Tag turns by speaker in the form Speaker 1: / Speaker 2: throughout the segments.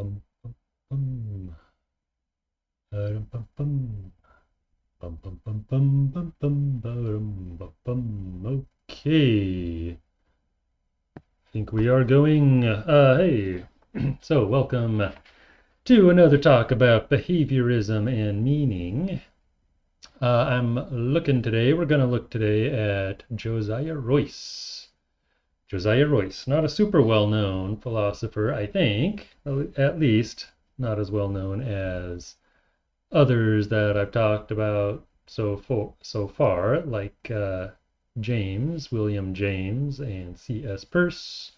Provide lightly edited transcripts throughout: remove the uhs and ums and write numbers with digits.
Speaker 1: Bum, bum, bum. Bum, bum. Bum, bum, bum, bum, bum, bum, bum, bum. Okay, I think we are going. Hey, so welcome to another talk about behaviorism and meaning. We're going to look today at Josiah Royce. Josiah Royce, not a super well-known philosopher, I think, at least not as well known as others that I've talked about so far, like William James, and C.S. Peirce.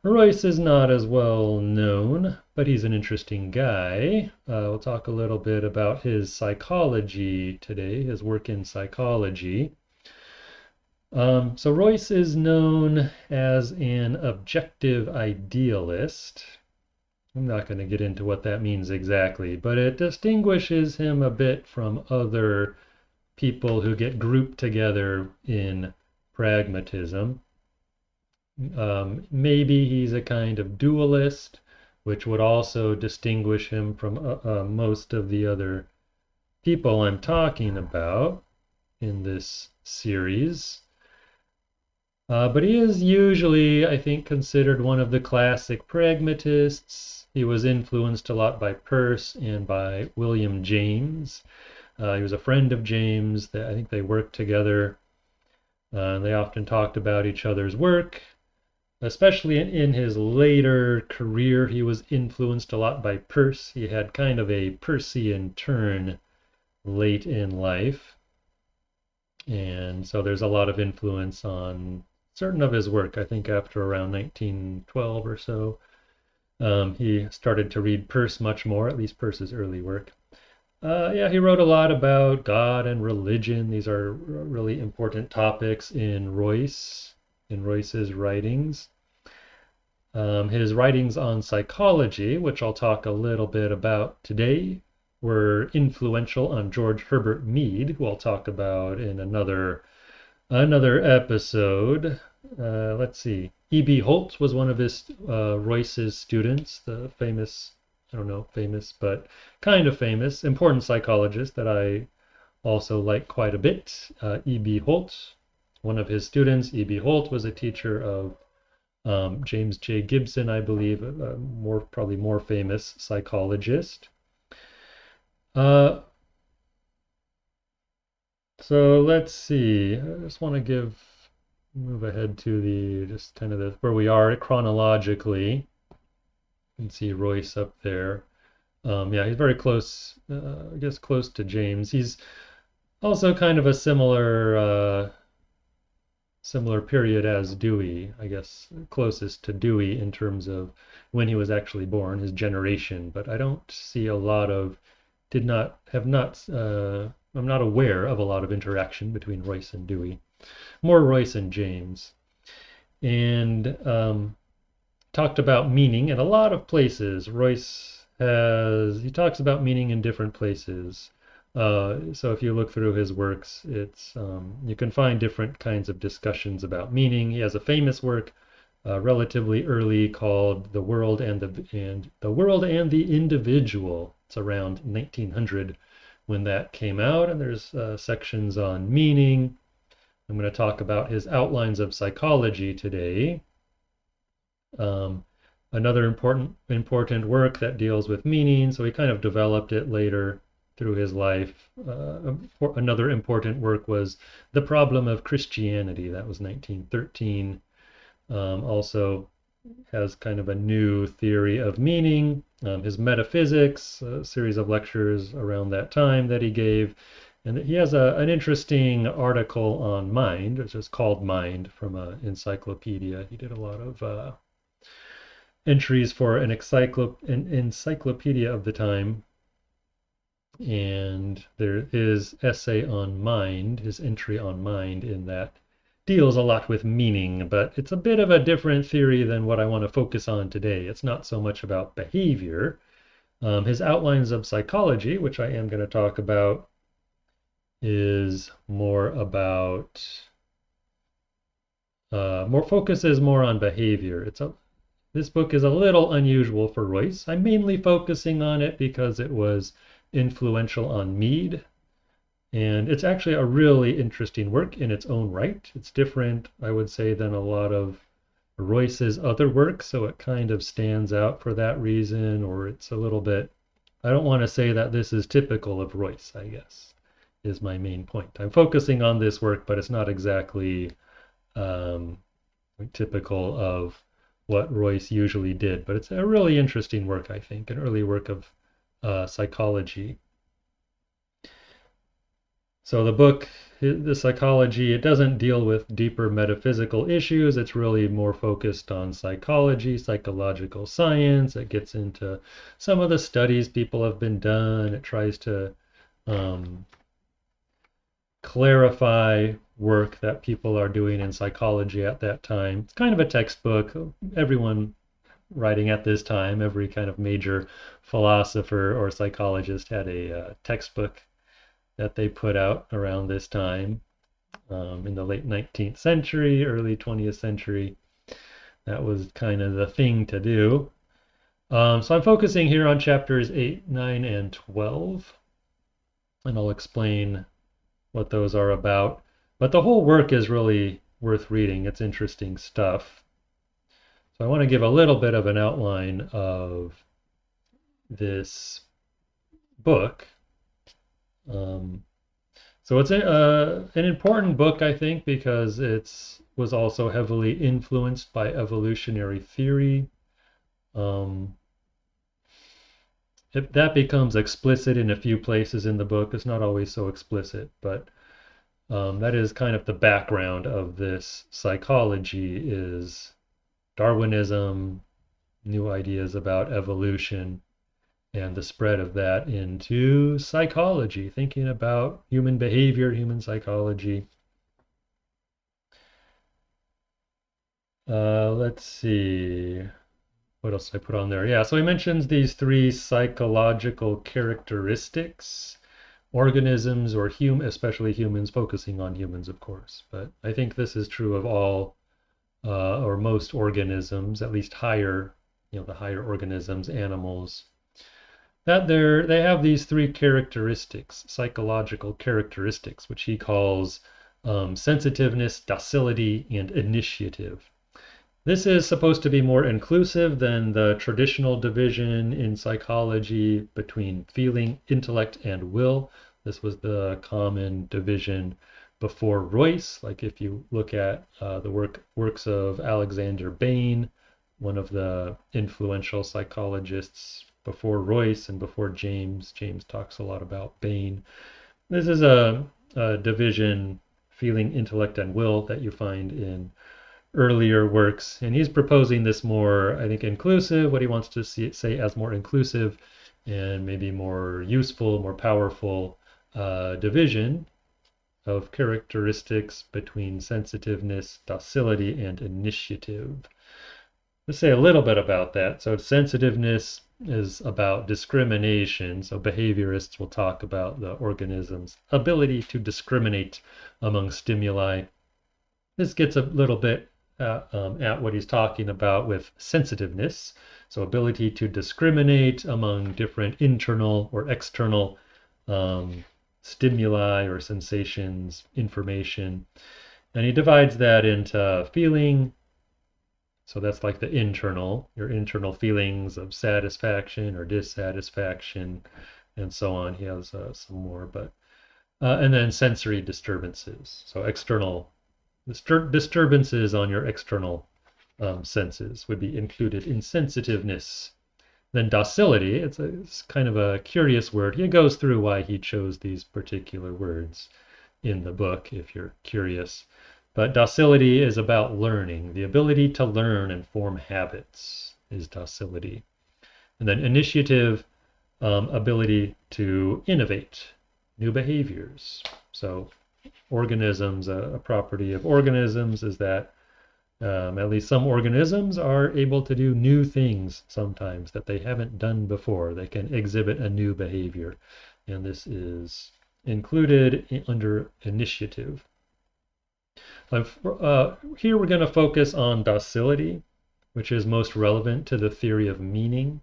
Speaker 1: Royce is not as well known, but he's an interesting guy. We'll talk a little bit about his psychology today, his work in psychology. So Royce is known as an objective idealist. I'm not going to get into what that means exactly, but it distinguishes him a bit from other people who get grouped together in pragmatism. Maybe he's a kind of dualist, which would also distinguish him from most of the other people I'm talking about in this series. But he is usually, I think, considered one of the classic pragmatists. He was influenced a lot by Peirce and by William James. He was a friend of James. I think they worked together. They often talked about each other's work. Especially in his later career, he was influenced a lot by Peirce. He had kind of a Peircean turn late in life. And so there's a lot of influence on certain of his work. I think after around 1912 or so, he started to read Peirce much more, at least Peirce's early work. Yeah, he wrote a lot about God and religion. These are really important topics in Royce's writings. His writings on psychology, which I'll talk a little bit about today, were influential on George Herbert Mead, who I'll talk about in another episode. Let's see. E.B. Holt was one of Royce's students, the famous, I don't know, famous, but kind of famous, important psychologist that I also like quite a bit. E.B. Holt, one of his students. E.B. Holt was a teacher of James J. Gibson, I believe, probably more famous psychologist. So let's see. I just want to move ahead to just kind of where we are chronologically. You can see Royce up there. Yeah, he's very close, I guess close to James. He's also kind of a similar period as Dewey, I guess closest to Dewey in terms of when he was actually born, his generation. But I don't see a lot of, I'm not aware of a lot of interaction between Royce and Dewey. More Royce and James. And talked about meaning in a lot of places. He talks about meaning in different places. So if you look through his works, you can find different kinds of discussions about meaning. He has a famous work, relatively early, called "The World and the Individual." It's around 1900 when that came out, and there's sections on meaning. I'm going to talk about his outlines of psychology today. Another important work that deals with meaning, so he kind of developed it later through his life. Another important work was The Problem of Christianity. That was 1913. Also has kind of a new theory of meaning. His Metaphysics, a series of lectures around that time that he gave. And he has an interesting article on mind, which is called Mind, from an encyclopedia. He did a lot of entries for an encyclopedia of the time. And there is essay on mind, his entry on mind in that deals a lot with meaning, but it's a bit of a different theory than what I want to focus on today. It's not so much about behavior. His outlines of psychology, which I am going to talk about, is more focuses more on behavior. This book is a little unusual for Royce. I'm mainly focusing on it because it was influential on Mead, and it's actually a really interesting work in its own right. It's different, I would say, than a lot of Royce's other work, so it kind of stands out for that reason, or it's a little bit, I don't want to say that this is typical of Royce, I guess, is my main point. I'm focusing on this work, but it's not exactly typical of what Royce usually did, but it's a really interesting work, I think, an early work of psychology. So the book, the psychology, it doesn't deal with deeper metaphysical issues. It's really more focused on psychology, psychological science. It gets into some of the studies people have been done. It tries to clarify work that people are doing in psychology at that time. It's kind of a textbook. Everyone writing at this time, every kind of major philosopher or psychologist had a textbook that they put out around this time in the late 19th century, early 20th century. That was kind of the thing to do. So I'm focusing here on chapters 8, 9, and 12, and I'll explain what those are about. But the whole work is really worth reading. It's interesting stuff. So I want to give a little bit of an outline of this book. So it's an important book, I think, because it was also heavily influenced by evolutionary theory. That becomes explicit in a few places in the book. It's not always so explicit, but that is kind of the background of this psychology is Darwinism, new ideas about evolution, and the spread of that into psychology, thinking about human behavior, human psychology. Let's see. What else did I put on there? Yeah, so he mentions these 3 psychological characteristics, organisms or especially humans, focusing on humans, of course. But I think this is true of all or most organisms, at least higher, the higher organisms, animals, that they have these 3 characteristics, psychological characteristics, which he calls sensitiveness, docility, and initiative. This is supposed to be more inclusive than the traditional division in psychology between feeling, intellect, and will. This was the common division before Royce. Like if you look at the works of Alexander Bain, one of the influential psychologists before Royce and before James. James talks a lot about Bain. This is a division, feeling, intellect, and will, that you find in earlier works. And he's proposing this more, I think, inclusive, what he wants to say as more inclusive and maybe more useful, more powerful division of characteristics between sensitiveness, docility, and initiative. Let's say a little bit about that. So sensitiveness is about discrimination. So behaviorists will talk about the organism's ability to discriminate among stimuli. This gets a little bit at what he's talking about with sensitiveness. So ability to discriminate among different internal or external stimuli or sensations, information. And he divides that into feeling. So that's like the your internal feelings of satisfaction or dissatisfaction, and so on. He has some more, but and then sensory disturbances. So external disturbances on your external senses would be included in sensitiveness. Then docility, it's kind of a curious word. He goes through why he chose these particular words in the book, if you're curious. But docility is about learning. The ability to learn and form habits is docility. And then initiative, ability to innovate new behaviors. So organisms, a property of organisms is that at least some organisms are able to do new things sometimes that they haven't done before. They can exhibit a new behavior. And this is included under initiative. Here we're going to focus on docility, which is most relevant to the theory of meaning.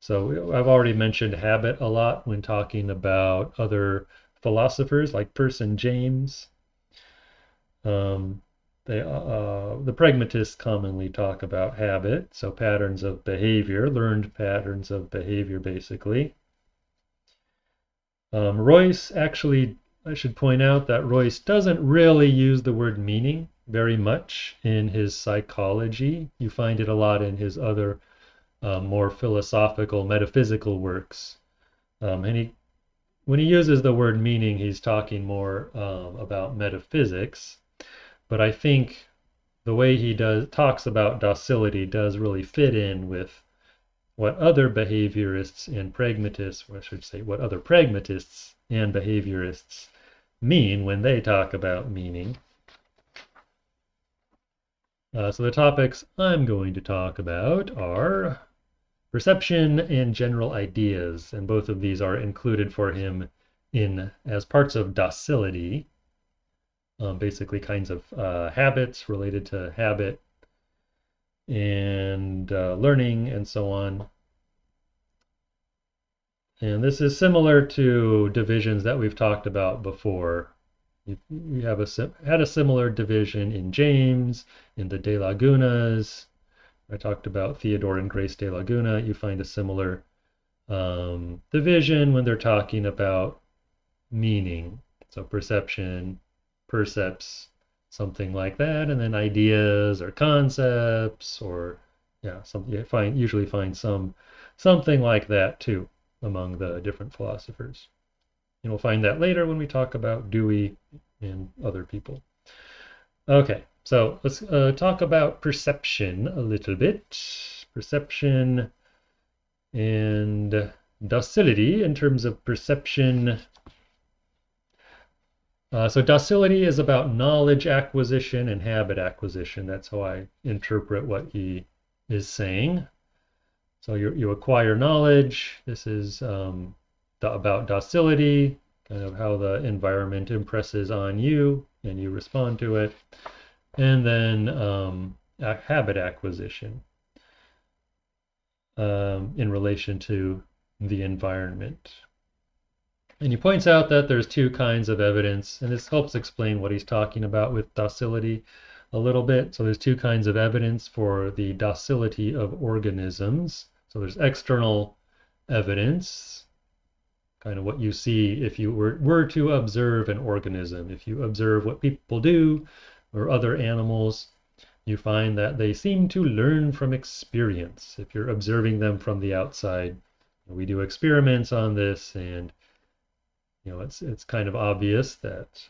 Speaker 1: So I've already mentioned habit a lot when talking about other philosophers like Peirce and James. The pragmatists commonly talk about habit, so patterns of behavior, learned patterns of behavior, basically. Royce actually, I should point out that Royce doesn't really use the word meaning very much in his psychology. You find it a lot in his other more philosophical, metaphysical works. And when he uses the word meaning, he's talking more about metaphysics. But I think the way he talks about docility does really fit in with what other behaviorists and pragmatists, or I should say, what other pragmatists and behaviorists mean when they talk about meaning. So the topics I'm going to talk about are perception and general ideas, and both of these are included for him as parts of docility. Basically kinds of habits related to habit and learning and so on. And this is similar to divisions that we've talked about before. You had a similar division in James, in the De Lagunas. I talked about Theodore and Grace de Laguna. You find a similar division when they're talking about meaning. So perception, percepts, something like that, and then ideas or concepts, or you usually find something like that too among the different philosophers. And we'll find that later when we talk about Dewey and other people. Okay, so let's talk about perception a little bit. Perception and docility in terms of perception. So docility is about knowledge acquisition and habit acquisition. That's how I interpret what he is saying. So you acquire knowledge. This is about docility, kind of how the environment impresses on you and you respond to it. And then habit acquisition in relation to the environment. And he points out that there's two kinds of evidence, and this helps explain what he's talking about with docility a little bit. So there's two kinds of evidence for the docility of organisms. So there's external evidence, kind of what you see if you were to observe an organism. If you observe what people do or other animals, you find that they seem to learn from experience. If you're observing them from the outside, we do experiments on this, and it's kind of obvious that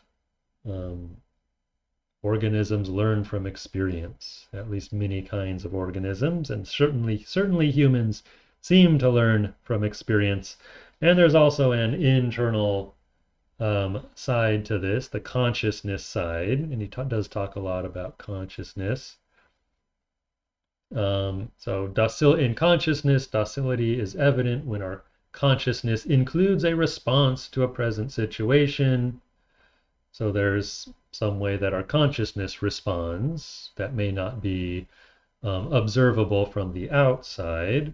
Speaker 1: organisms learn from experience, at least many kinds of organisms, and certainly humans seem to learn from experience. And there's also an internal side to this, the consciousness side, and he does talk a lot about consciousness. So in consciousness, docility is evident when our consciousness includes a response to a present situation. So there's some way that our consciousness responds that may not be observable from the outside.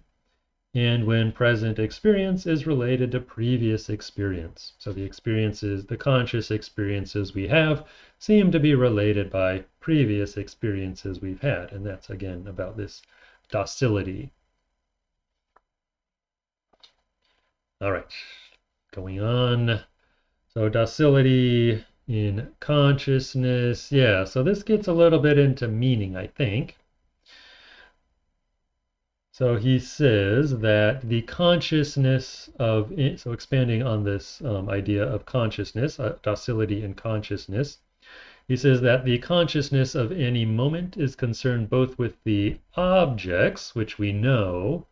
Speaker 1: And when present experience is related to previous experience. So the conscious experiences we have seem to be related by previous experiences we've had. And that's again about this docility. All right, going on. So docility in consciousness. Yeah, so this gets a little bit into meaning, I think. So he says that the consciousness of, so expanding on this idea of consciousness, docility in consciousness, he says that the consciousness of any moment is concerned both with the objects, which we know,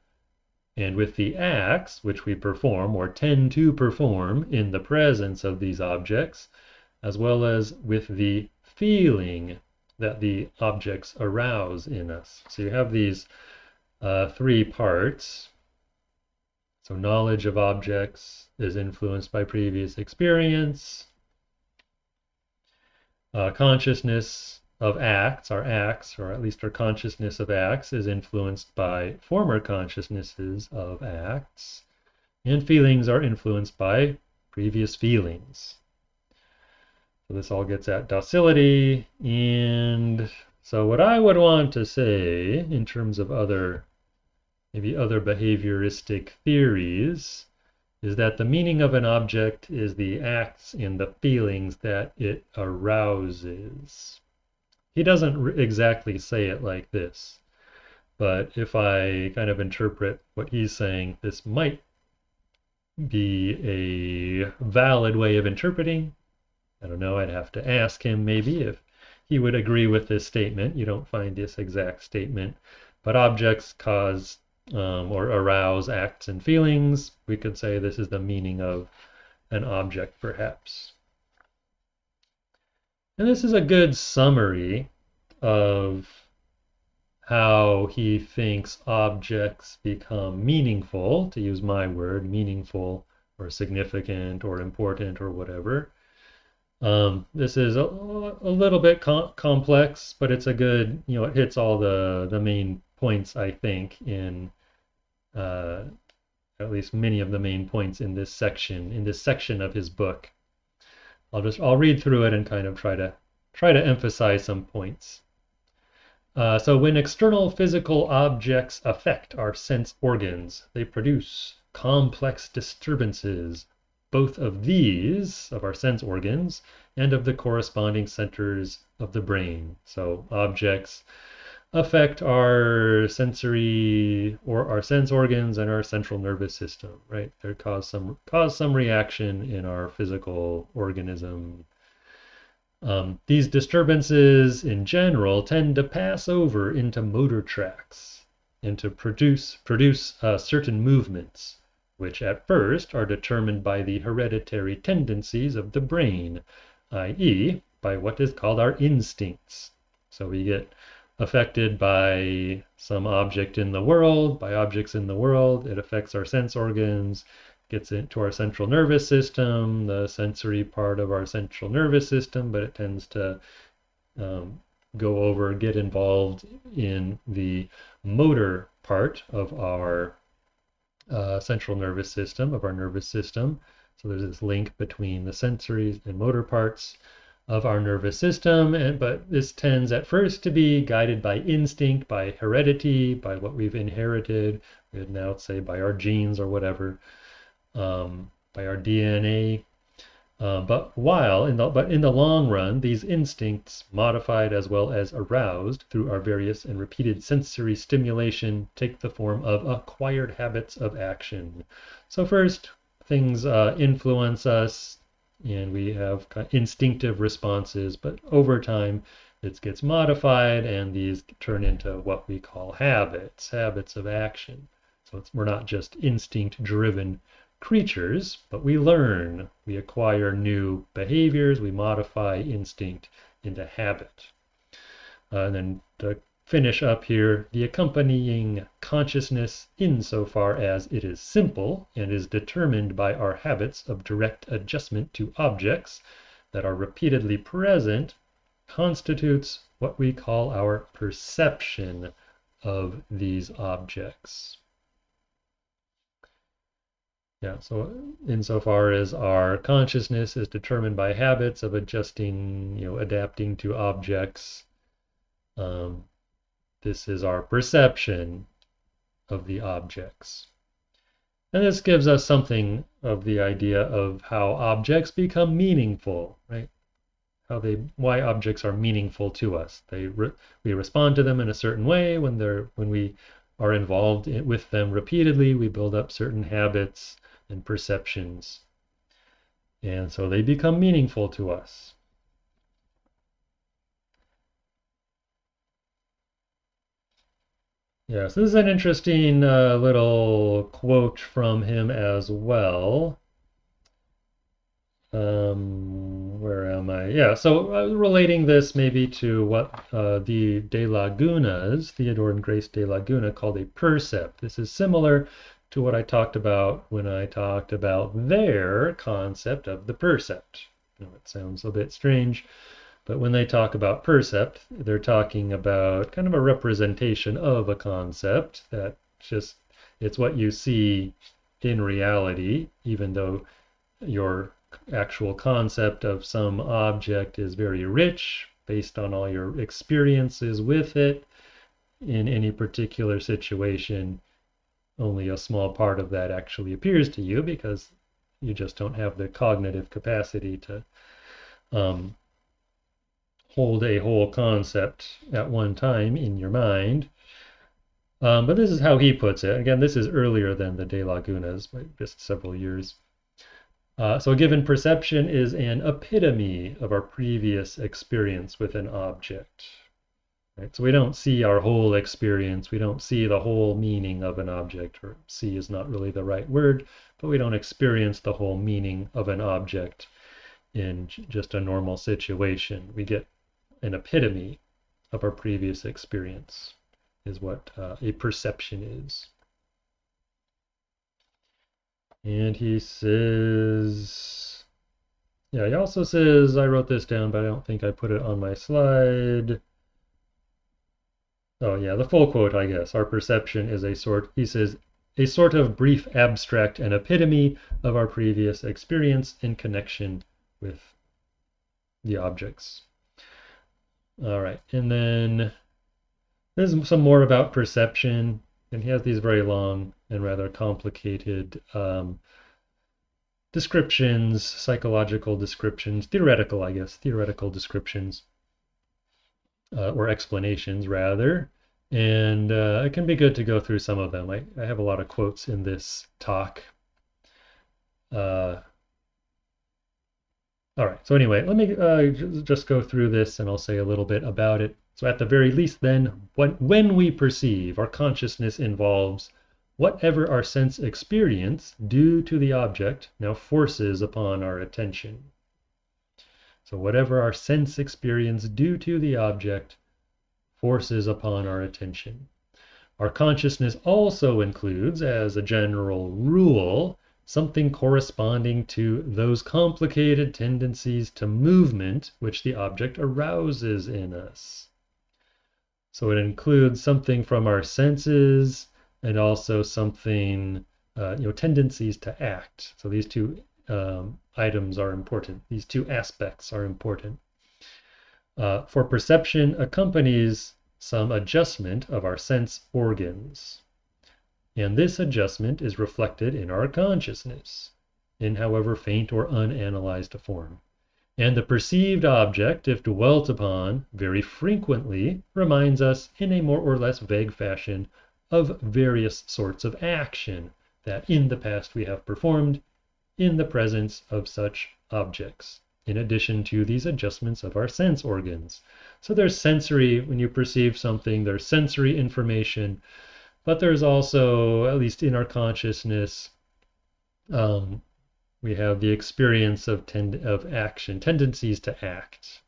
Speaker 1: and with the acts, which we perform or tend to perform in the presence of these objects, as well as with the feeling that the objects arouse in us. So you have these three parts. So knowledge of objects is influenced by previous experience. Consciousness of acts, or at least our consciousness of acts, is influenced by former consciousnesses of acts, and feelings are influenced by previous feelings. So this all gets at docility. And so what I would want to say in terms of maybe other behavioristic theories is that the meaning of an object is the acts and the feelings that it arouses. He doesn't exactly say it like this, but if I kind of interpret what he's saying, this might be a valid way of interpreting. I don't know, I'd have to ask him maybe if he would agree with this statement. You don't find this exact statement, but objects cause or arouse acts and feelings. We could say this is the meaning of an object, perhaps. And this is a good summary of how he thinks objects become meaningful, to use my word, meaningful or significant or important or whatever. This is a little bit complex, but it's a good, it hits all the main points, I think, in at least many of the main points in this section of his book. I'll read through it and kind of try to emphasize some points. So when external physical objects affect our sense organs, they produce complex disturbances, both of these, of our sense organs, and of the corresponding centers of the brain. So objects affect our sensory or our sense organs and our central nervous system, right? They cause some reaction in our physical organism. These disturbances in general tend to pass over into motor tracts and to produce certain movements, which at first are determined by the hereditary tendencies of the brain, i.e., by what is called our instincts. So we get affected by some object in the world, by objects in the world. It affects our sense organs, gets into our central nervous system, the sensory part of our central nervous system, but it tends to get involved in the motor part of our central nervous system, of our nervous system. So there's this link between the sensory and motor parts of our nervous system, but this tends at first to be guided by instinct, by heredity, by what we've inherited. We'd now say by our genes or whatever, by our DNA. But in the long run, these instincts, modified as well as aroused through our various and repeated sensory stimulation, take the form of acquired habits of action. So first, things influence us, and we have instinctive responses, but over time it gets modified, and these turn into what we call habits of action. So we're not just instinct-driven creatures, but we learn, we acquire new behaviors, we modify instinct into habit. And then to finish up here, the accompanying consciousness, insofar as it is simple and is determined by our habits of direct adjustment to objects that are repeatedly present, constitutes what we call our perception of these objects. Yeah, so insofar as our consciousness is determined by habits of adjusting, adapting to objects, this is our perception of the objects. And this gives us something of the idea of how objects become meaningful, right? Why objects are meaningful to us. We respond to them in a certain way when we are involved with them repeatedly. We build up certain habits and perceptions, and so they become meaningful to us. Yes, this is an interesting little quote from him as well. Where am I? Yeah, so relating this maybe to what the De Laguna's, Theodore and Grace De Laguna, called a percept. This is similar to what I talked about when I talked about their concept of the percept. It sounds a bit strange, But when they talk about percept, they're talking about kind of a representation of a concept that just, it's what you see in reality, even though your actual concept of some object is very rich based on all your experiences with it in any particular situation. Only a small part of that actually appears to you because you just don't have the cognitive capacity to hold a whole concept at one time in your mind. But this is how he puts it. Again, this is earlier than the De Lagunas, by just several years. So a given perception is an epitome of our previous experience with an object. Right? So we don't see our whole experience. We don't see the whole meaning of an object, or see is not really the right word, but we don't experience the whole meaning of an object in just a normal situation. We get an epitome of our previous experience is what a perception is. And he says, yeah, he also says, I wrote this down, but I don't think I put it on my slide. Oh yeah, the full quote, I guess. Our perception is a sort, he says, a sort of brief abstract and epitome of our previous experience in connection with the objects. All right, and then there's some more about perception, and he has these very long and rather complicated descriptions, psychological descriptions, theoretical, I guess, theoretical descriptions, or explanations rather. And it can be good to go through some of them. I have a lot of quotes in this talk. All right, so anyway, let me just go through this and I'll say a little bit about it. So at the very least then, when we perceive, our consciousness involves whatever our sense experience due to the object now forces upon our attention. So whatever our sense experience due to the object forces upon our attention. Our consciousness also includes, as a general rule, something corresponding to those complicated tendencies to movement which the object arouses in us. So it includes something from our senses and also something, tendencies to act. So these two items are important. These two aspects are important. For perception accompanies some adjustment of our sense organs. And this adjustment is reflected in our consciousness, in however faint or unanalyzed a form. And the perceived object, if dwelt upon, very frequently reminds us in a more or less vague fashion of various sorts of action that in the past we have performed in the presence of such objects, in addition to these adjustments of our sense organs. So there's sensory, when you perceive something, there's sensory information, but there's also, at least in our consciousness, we have the experience of action, tendencies to act,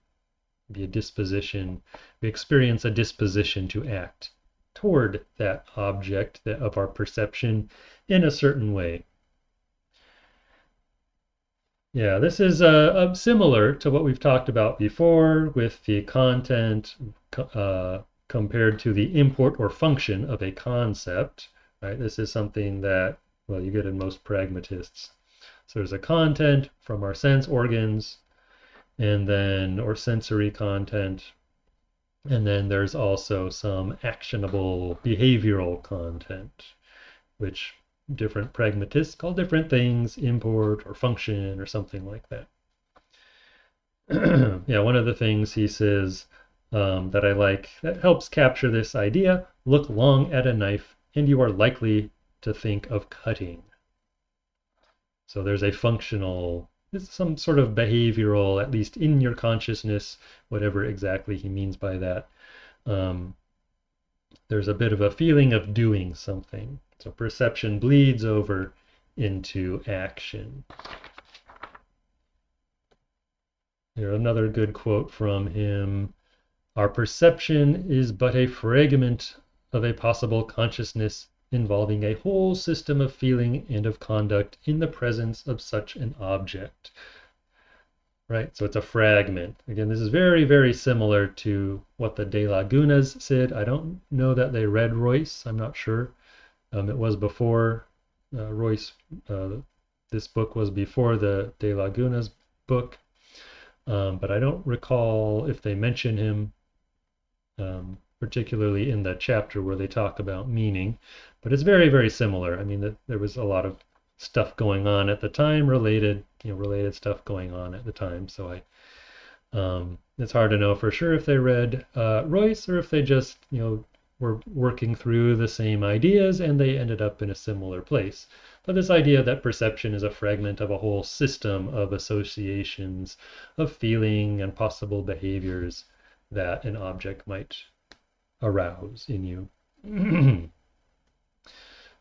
Speaker 1: be a disposition. We experience a disposition to act toward that object of our perception in a certain way. Yeah, this is similar to what we've talked about before with the content compared to the import or function of a concept, right? This is something that, well, you get in most pragmatists. So there's a content from our sense organs, and then, or sensory content, and then there's also some actionable behavioral content, which different pragmatists call different things, import or function or something like that. Yeah, one of the things he says that I like that helps capture this idea: look long at a knife and you are likely to think of cutting. So there's a functional, some sort of behavioral, at least in your consciousness, whatever exactly he means by that. There's a bit of a feeling of doing something. So perception bleeds over into action. Here, another good quote from him. Our perception is but a fragment of a possible consciousness involving a whole system of feeling and of conduct in the presence of such an object. right? So it's a fragment. Again, this is very, very similar to what the De Lagunas said. I don't know that they read Royce. I'm not sure. It was before Royce. This book was before the De Laguna's book, but I don't recall if they mention him, particularly in the chapter where they talk about meaning. But it's very, very similar. I mean, there was a lot of stuff going on at the time, related stuff going on at the time. So it's hard to know for sure if they read Royce or if they just, were working through the same ideas and they ended up in a similar place. But this idea that perception is a fragment of a whole system of associations of feeling and possible behaviors that an object might arouse in you.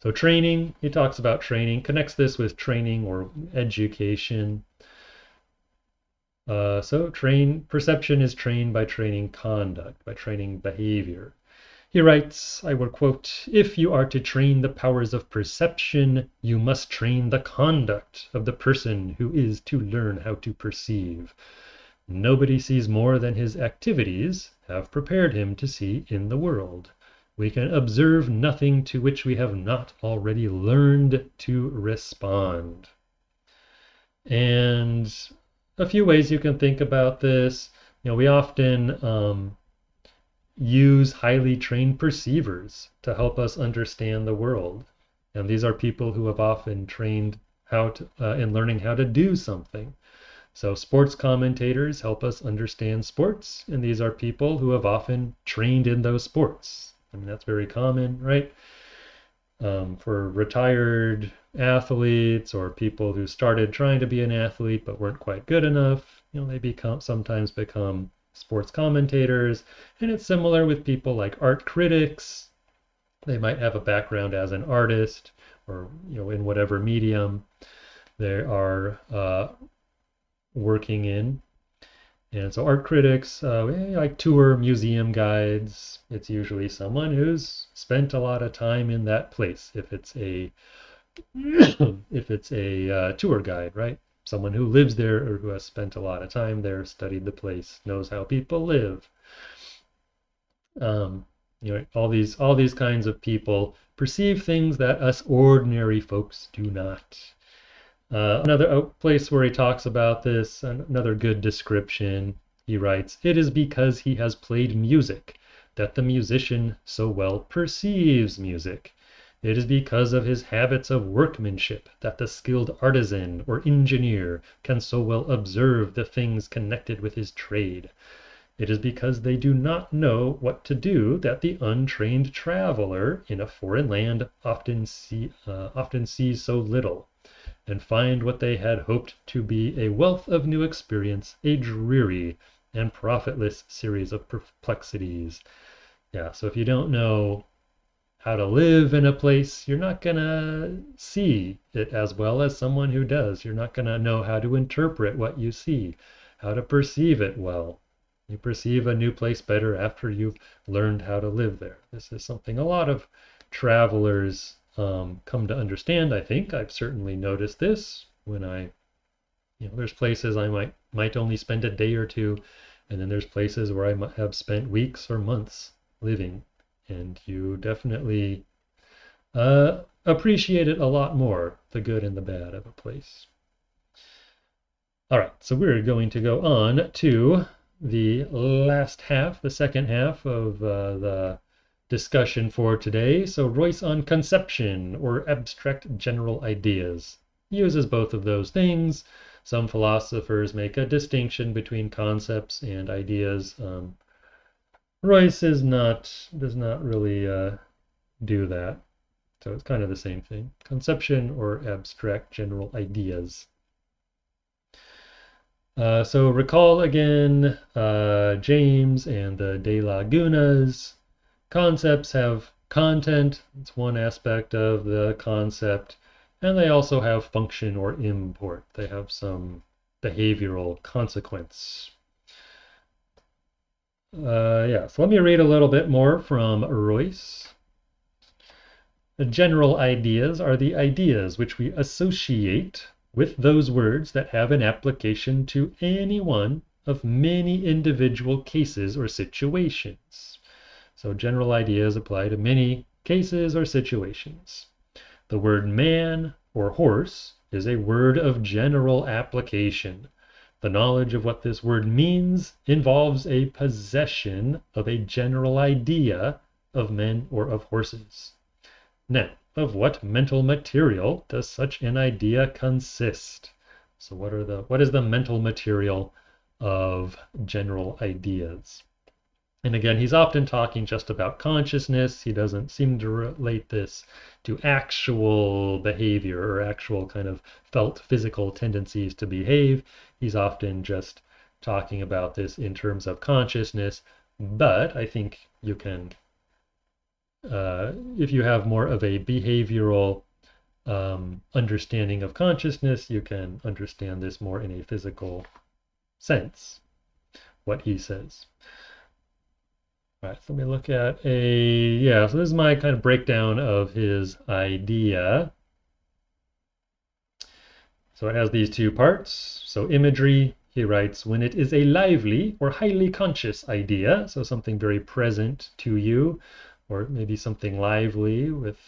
Speaker 1: So training, he talks about training, connects this with training or education. Perception is trained by training conduct, by training behavior. He writes, I will quote, "If you are to train the powers of perception, you must train the conduct of the person who is to learn how to perceive. Nobody sees more than his activities have prepared him to see in the world. We can observe nothing to which we have not already learned to respond." And a few ways you can think about this. We often use highly trained perceivers to help us understand the world. And these are people who have often trained in learning how to do something. So sports commentators help us understand sports, and these are people who have often trained in those sports. I mean, that's very common, right? For retired athletes or people who started trying to be an athlete but weren't quite good enough, they sometimes become sports commentators. And it's similar with people like art critics. They might have a background as an artist or, in whatever medium they are working in. And so art critics, like tour museum guides, it's usually someone who's spent a lot of time in that place. If it's a tour guide, right? Someone who lives there or who has spent a lot of time there, studied the place, knows how people live. All these kinds of people perceive things that us ordinary folks do not. Another place where he talks about this, another good description, he writes, "It is because he has played music that the musician so well perceives music. It is because of his habits of workmanship that the skilled artisan or engineer can so well observe the things connected with his trade. It is because they do not know what to do that the untrained traveler in a foreign land often sees so little, and find what they had hoped to be a wealth of new experience a dreary and profitless series of perplexities." Yeah, so if you don't know how to live in a place, you're not going to see it as well as someone who does. You're not going to know how to interpret what you see, how to perceive it well. You perceive a new place better after you've learned how to live there. This is something a lot of travelers come to understand. I think I've certainly noticed this when there's places I might only spend a day or two, and then there's places where I might have spent weeks or months living, and you definitely appreciate it a lot more, the good and the bad of a place. All right, so we're going to go on to the second half of the discussion for today. So Royce on conception or abstract general ideas. He uses both of those things. Some philosophers make a distinction between concepts and ideas. Royce does not really do that. So it's kind of the same thing. Conception or abstract general ideas. So recall again James and the De Lagunas. Concepts have content. It's one aspect of the concept. And they also have function or import. They have some behavioral consequence. So let me read a little bit more from Royce. The general ideas are the ideas which we associate with those words that have an application to any one of many individual cases or situations. So general ideas apply to many cases or situations. The word man or horse is a word of general application. The knowledge of what this word means involves a possession of a general idea of men or of horses. Now, of what mental material does such an idea consist? So what is the mental material of general ideas? And again, he's often talking just about consciousness. He doesn't seem to relate this to actual behavior or actual kind of felt physical tendencies to behave. He's often just talking about this in terms of consciousness. But I think you can, if you have more of a behavioral understanding of consciousness, you can understand this more in a physical sense, what he says. All right, so let me look at so this is my kind of breakdown of his idea. So it has these two parts. So imagery, he writes, when it is a lively or highly conscious idea, so something very present to you, or maybe something lively with,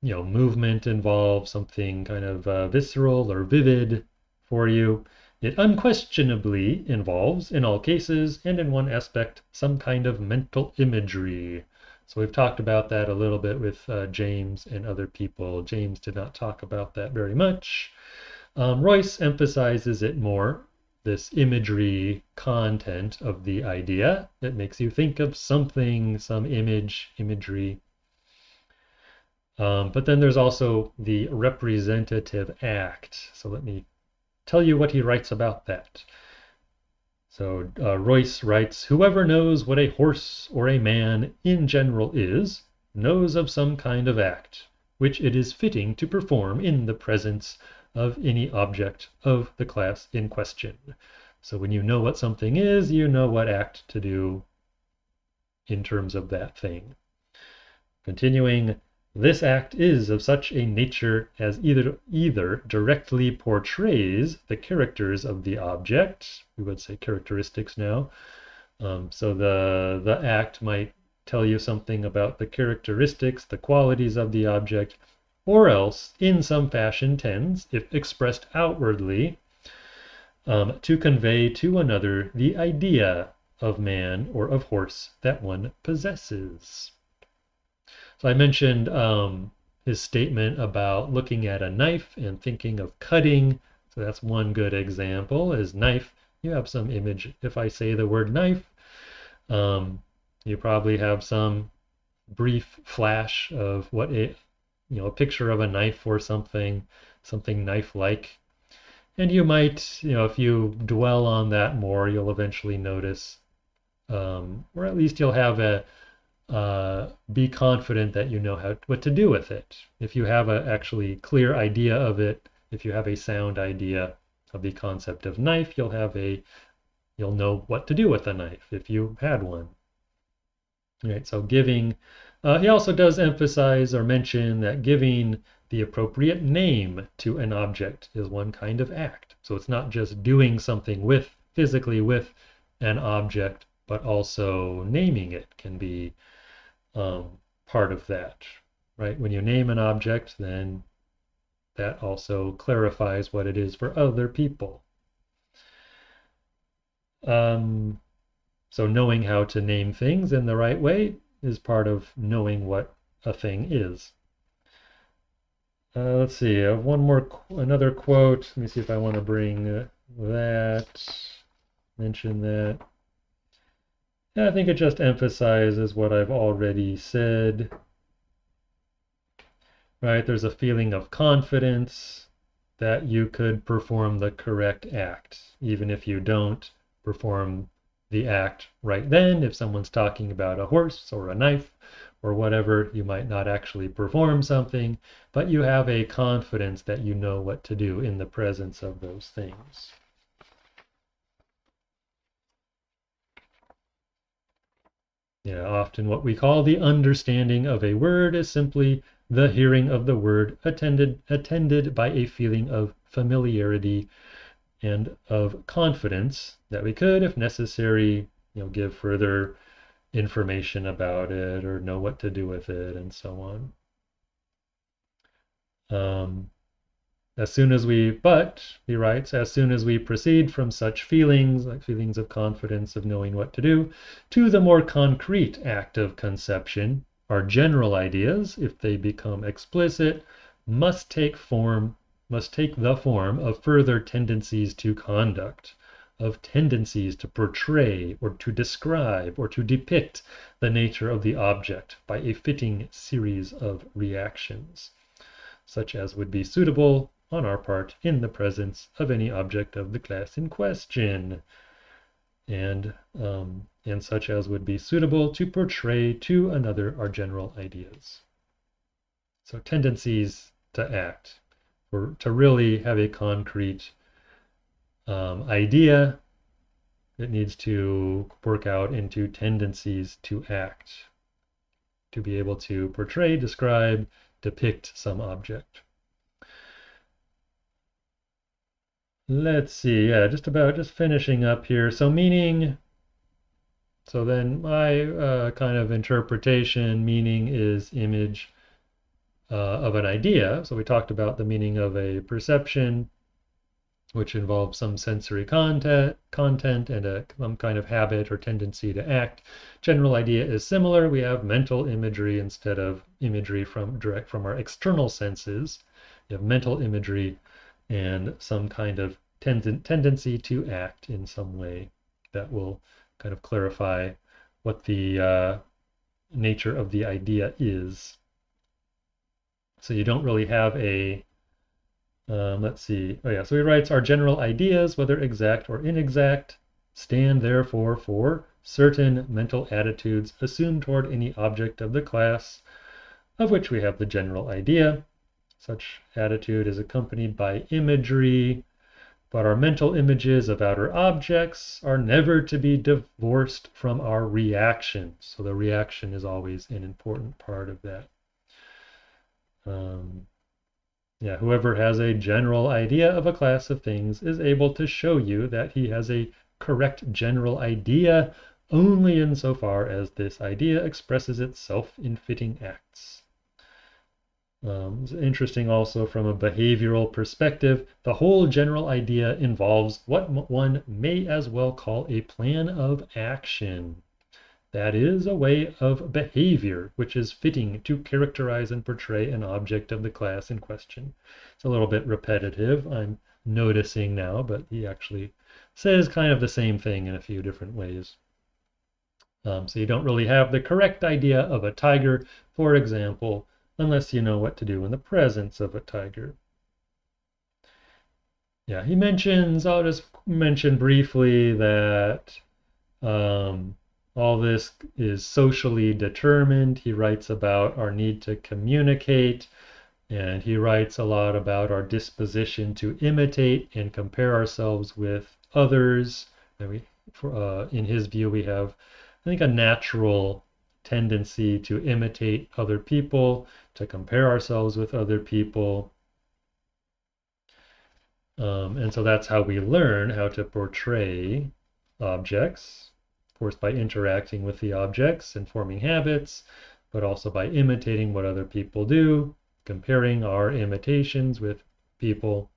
Speaker 1: movement involved, something kind of visceral or vivid for you. It unquestionably involves, in all cases and in one aspect, some kind of mental imagery. So we've talked about that a little bit with James and other people. James did not talk about that very much. Royce emphasizes it more, this imagery content of the idea. It makes you think of something, some imagery. But then there's also the representative act. So let me tell you what he writes about that. So Royce writes, whoever knows what a horse or a man in general is, knows of some kind of act, which it is fitting to perform in the presence of any object of the class in question. So when you know what something is, you know what act to do in terms of that thing. Continuing, this act is of such a nature as either directly portrays the characters of the object, we would say characteristics now. So the act might tell you something about the characteristics, the qualities of the object, or else in some fashion tends, if expressed outwardly, to convey to another the idea of man or of horse that one possesses. So I mentioned his statement about looking at a knife and thinking of cutting. So that's one good example is knife. You have some image. If I say the word knife, you probably have some brief flash of what a picture of a knife or something knife-like. And you might, if you dwell on that more, you'll eventually notice, or at least you'll have be confident that you know what to do with it. If you have a actually clear idea of it, if you have a sound idea of the concept of knife, you'll know what to do with a knife if you had one. All right, so giving, he also does emphasize or mention that giving the appropriate name to an object is one kind of act. So it's not just doing something physically with an object, but also naming it can be part of that, right? When you name an object, then that also clarifies what it is for other people. So knowing how to name things in the right way is part of knowing what a thing is. Let's see, I have another quote. Let me see if I want to bring mention that. Yeah, I think it just emphasizes what I've already said. Right, there's a feeling of confidence that you could perform the correct act, even if you don't perform the act right then. If someone's talking about a horse or a knife or whatever, you might not actually perform something, but you have a confidence that you know what to do in the presence of those things. Yeah, often what we call the understanding of a word is simply the hearing of the word attended by a feeling of familiarity and of confidence that we could, if necessary, give further information about it or know what to do with it and so on. He writes, as soon as we proceed from such feelings, like feelings of confidence, of knowing what to do, to the more concrete act of conception, our general ideas, if they become explicit, must take the form of further tendencies to conduct, of tendencies to portray or to describe or to depict the nature of the object by a fitting series of reactions, such as would be suitable on our part in the presence of any object of the class in question, and such as would be suitable to portray to another our general ideas. So tendencies to act, or to really have a concrete idea, it needs to work out into tendencies to act, to be able to portray, describe, depict some object. Let's see, just finishing up here. So meaning, so then my kind of interpretation, meaning is image of an idea. So we talked about the meaning of a perception, which involves some sensory content and some kind of habit or tendency to act. General idea is similar. We have mental imagery instead of imagery direct from our external senses. You have mental imagery and some kind of tendency to act in some way that will kind of clarify what the nature of the idea is. So you don't really have a, let's see, so he writes, our general ideas, whether exact or inexact, stand therefore for certain mental attitudes assumed toward any object of the class of which we have the general idea. Such attitude is accompanied by imagery, but our mental images of outer objects are never to be divorced from our reaction. So the reaction is always an important part of that. Whoever has a general idea of a class of things is able to show you that he has a correct general idea only insofar as this idea expresses itself in fitting acts. It's interesting also from a behavioral perspective, the whole general idea involves what one may as well call a plan of action. That is a way of behavior, which is fitting to characterize and portray an object of the class in question. It's a little bit repetitive, I'm noticing now, but he actually says kind of the same thing in a few different ways. So you don't really have the correct idea of a tiger, for example, unless you know what to do in the presence of a tiger. He mentions, I'll just mention briefly that all this is socially determined. He writes about our need to communicate, and he writes a lot about our disposition to imitate and compare ourselves with others. And in his view, we have, I think, a natural tendency to imitate other people, to compare ourselves with other people. And so that's how we learn how to portray objects, of course, by interacting with the objects and forming habits, but also by imitating what other people do, comparing our imitations with people.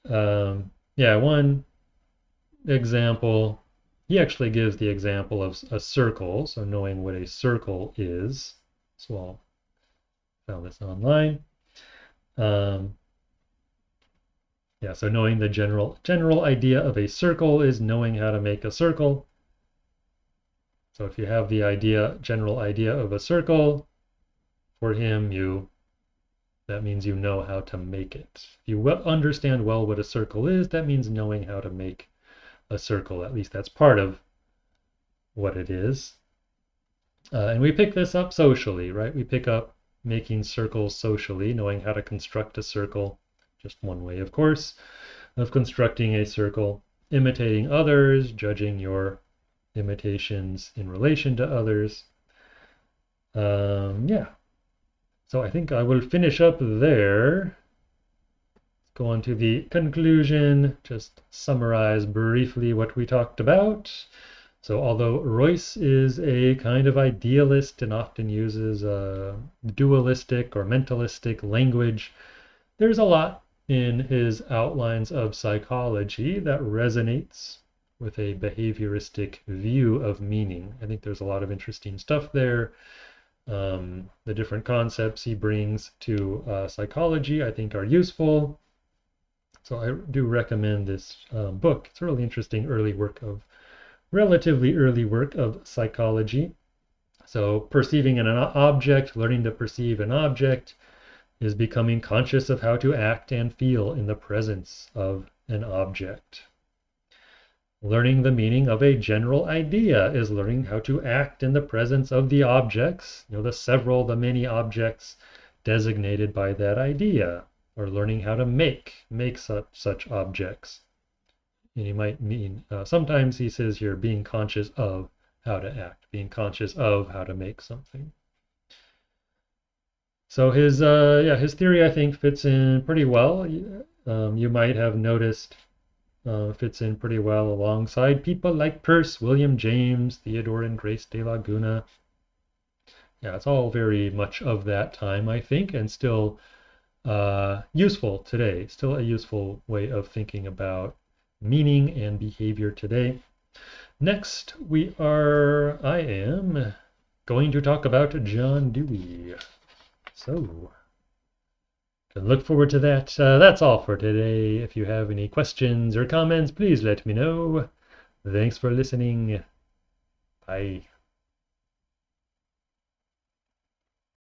Speaker 1: One example, he actually gives the example of a circle, so knowing what a circle is. So I found this online. So knowing the general idea of a circle is knowing how to make a circle. So if you have the general idea of a circle, for him, that means you know how to make it. If you understand well what a circle is, that means knowing how to make a circle. At least that's part of what it is. And we pick this up socially, right? We pick up making circles socially, knowing how to construct a circle. Just one way, of course, of constructing a circle, imitating others, judging your imitations in relation to others. So I think I will finish up there. Go on to the conclusion, just summarize briefly what we talked about. So although Royce is a kind of idealist and often uses a dualistic or mentalistic language, there's a lot in his outlines of psychology that resonates with a behavioristic view of meaning. I think there's a lot of interesting stuff there. The different concepts he brings to psychology, I think, are useful. So I do recommend this book. It's a really interesting relatively early work of psychology. So perceiving an object, learning to perceive an object, is becoming conscious of how to act and feel in the presence of an object. Learning the meaning of a general idea is learning how to act in the presence of the objects, the many objects designated by that idea, or learning how to make such objects. And you might mean, sometimes he says here, being conscious of how to act, being conscious of how to make something. So his theory, I think, fits in pretty well. You might have noticed fits in pretty well alongside people like Peirce, William James, Theodore and Grace de Laguna. Yeah, it's all very much of that time, I think, and still useful today. Still a useful way of thinking about meaning and behavior today. Next, I am going to talk about John Dewey. So, can look forward to that. That's all for today. If you have any questions or comments, please let me know. Thanks for listening. Bye.